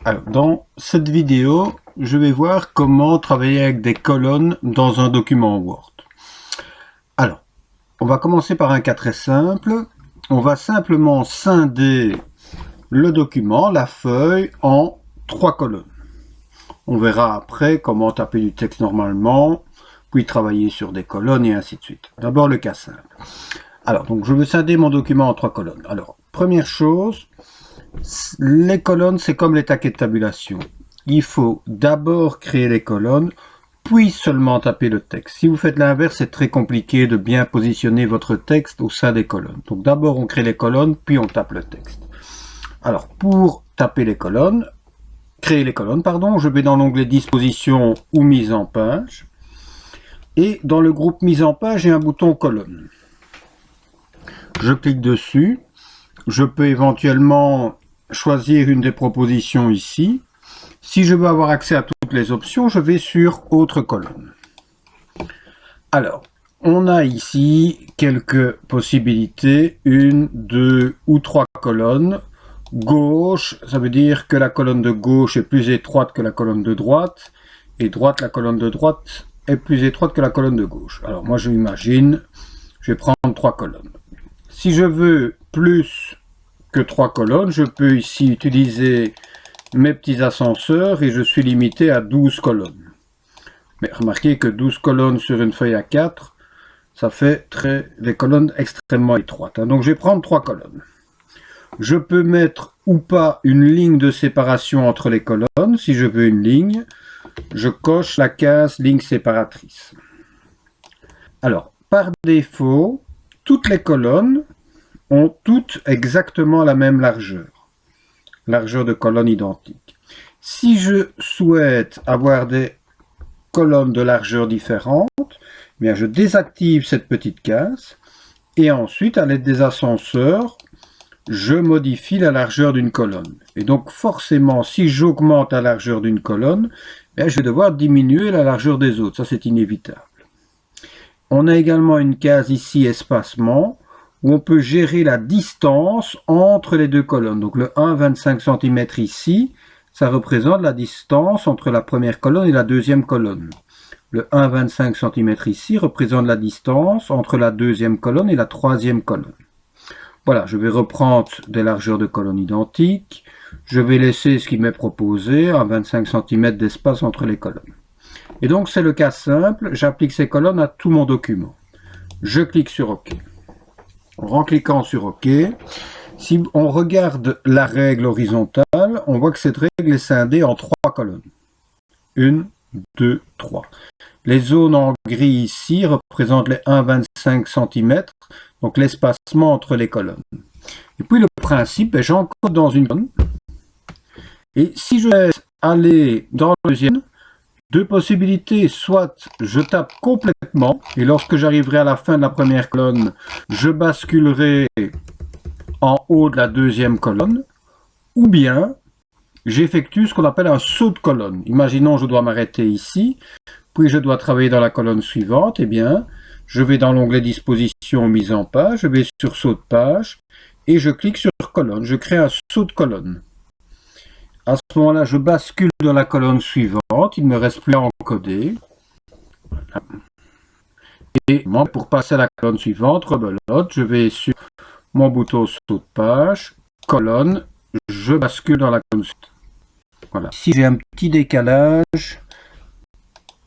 Alors, dans cette vidéo, je vais voir comment travailler avec des colonnes dans un document Word. Alors, on va commencer par un cas très simple. On va simplement scinder le document, la feuille, en 3 colonnes. On verra après comment taper du texte normalement, puis travailler sur des colonnes et ainsi de suite. D'abord le cas simple. Alors, donc je veux scinder mon document en 3 colonnes. Alors, première chose, les colonnes, c'est comme les taquets de tabulation. Il faut d'abord créer les colonnes, puis seulement taper le texte. Si vous faites l'inverse, c'est très compliqué de bien positionner votre texte au sein des colonnes. Donc d'abord, on crée les colonnes, puis on tape le texte. Alors, pour taper les colonnes, créer les colonnes, pardon, je vais dans l'onglet Disposition ou Mise en page. Et dans le groupe Mise en page, j'ai un bouton colonne. Je clique dessus. Je peux éventuellement choisir une des propositions ici. Si je veux avoir accès à toutes les options, je vais sur Autre colonne. Alors, on a ici quelques possibilités. 1, 2 ou 3 colonnes. Gauche, ça veut dire que la colonne de gauche est plus étroite que la colonne de droite. Et droite, la colonne de droite est plus étroite que la colonne de gauche. Alors moi, je m'imagine, je vais prendre 3 colonnes. Si je veux plus que 3 colonnes, je peux ici utiliser mes petits ascenseurs et je suis limité à 12 colonnes. Mais remarquez que 12 colonnes sur une feuille A4, ça fait des colonnes extrêmement étroites. Donc je vais prendre 3 colonnes. Je peux mettre ou pas une ligne de séparation entre les colonnes. Si je veux une ligne, je coche la case ligne séparatrice. Alors, par défaut, toutes les colonnes ont toutes exactement la même largeur. Largeur de colonne identique. Si je souhaite avoir des colonnes de largeur différentes, bien je désactive cette petite case et ensuite, à l'aide des ascenseurs, je modifie la largeur d'une colonne. Et donc forcément, si j'augmente la largeur d'une colonne, bien, je vais devoir diminuer la largeur des autres. Ça, c'est inévitable. On a également une case ici, espacement, où on peut gérer la distance entre les deux colonnes. Donc le 1, 25 cm ici, ça représente la distance entre la première colonne et la deuxième colonne. Le 1, 25 cm ici représente la distance entre la deuxième colonne et la troisième colonne. Voilà, je vais reprendre des largeurs de colonne identiques. Je vais laisser ce qui m'est proposé, à 25 cm d'espace entre les colonnes. Et donc c'est le cas simple, j'applique ces colonnes à tout mon document. Je clique sur OK. En cliquant sur OK, si on regarde la règle horizontale, on voit que cette règle est scindée en 3 colonnes. 1, 2, 3. Les zones en gris ici représentent les 1,25 cm, donc l'espacement entre les colonnes. Et puis le principe est j'encode dans une colonne. Et si je laisse aller dans la deuxième, deux possibilités, soit je tape complètement, et lorsque j'arriverai à la fin de la première colonne, je basculerai en haut de la deuxième colonne, ou bien j'effectue ce qu'on appelle un saut de colonne. Imaginons je dois m'arrêter ici, puis je dois travailler dans la colonne suivante, eh bien, je vais dans l'onglet Disposition, Mise en page, je vais sur Saut de page, et je clique sur Colonne, je crée un saut de colonne. À ce moment-là, je bascule dans la colonne suivante, il ne me reste plus à encoder. Voilà. Et pour passer à la colonne suivante, rebelote, je vais sur mon bouton Saut de page, colonne, je bascule dans la colonne suivante. Voilà. Ici, j'ai un petit décalage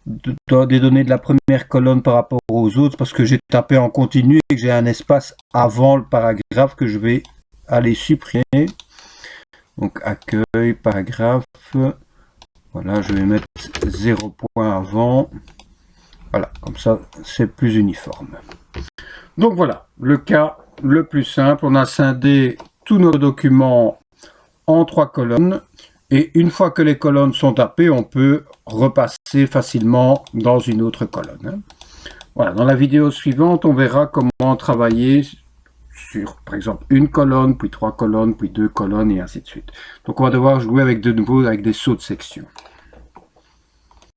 des données de la première colonne par rapport aux autres parce que j'ai tapé en continu et que j'ai un espace avant le paragraphe que je vais aller supprimer. Donc accueil, paragraphe, voilà, je vais mettre 0 point avant, voilà, comme ça c'est plus uniforme. Donc voilà, le cas le plus simple, on a scindé tous nos documents en 3 colonnes. Et une fois que les colonnes sont tapées, on peut repasser facilement dans une autre colonne. Voilà, dans la vidéo suivante, on verra comment travailler sur, par exemple, une colonne, puis 3 colonnes, puis 2 colonnes, et ainsi de suite. Donc on va devoir jouer avec de nouveau avec des sauts de section.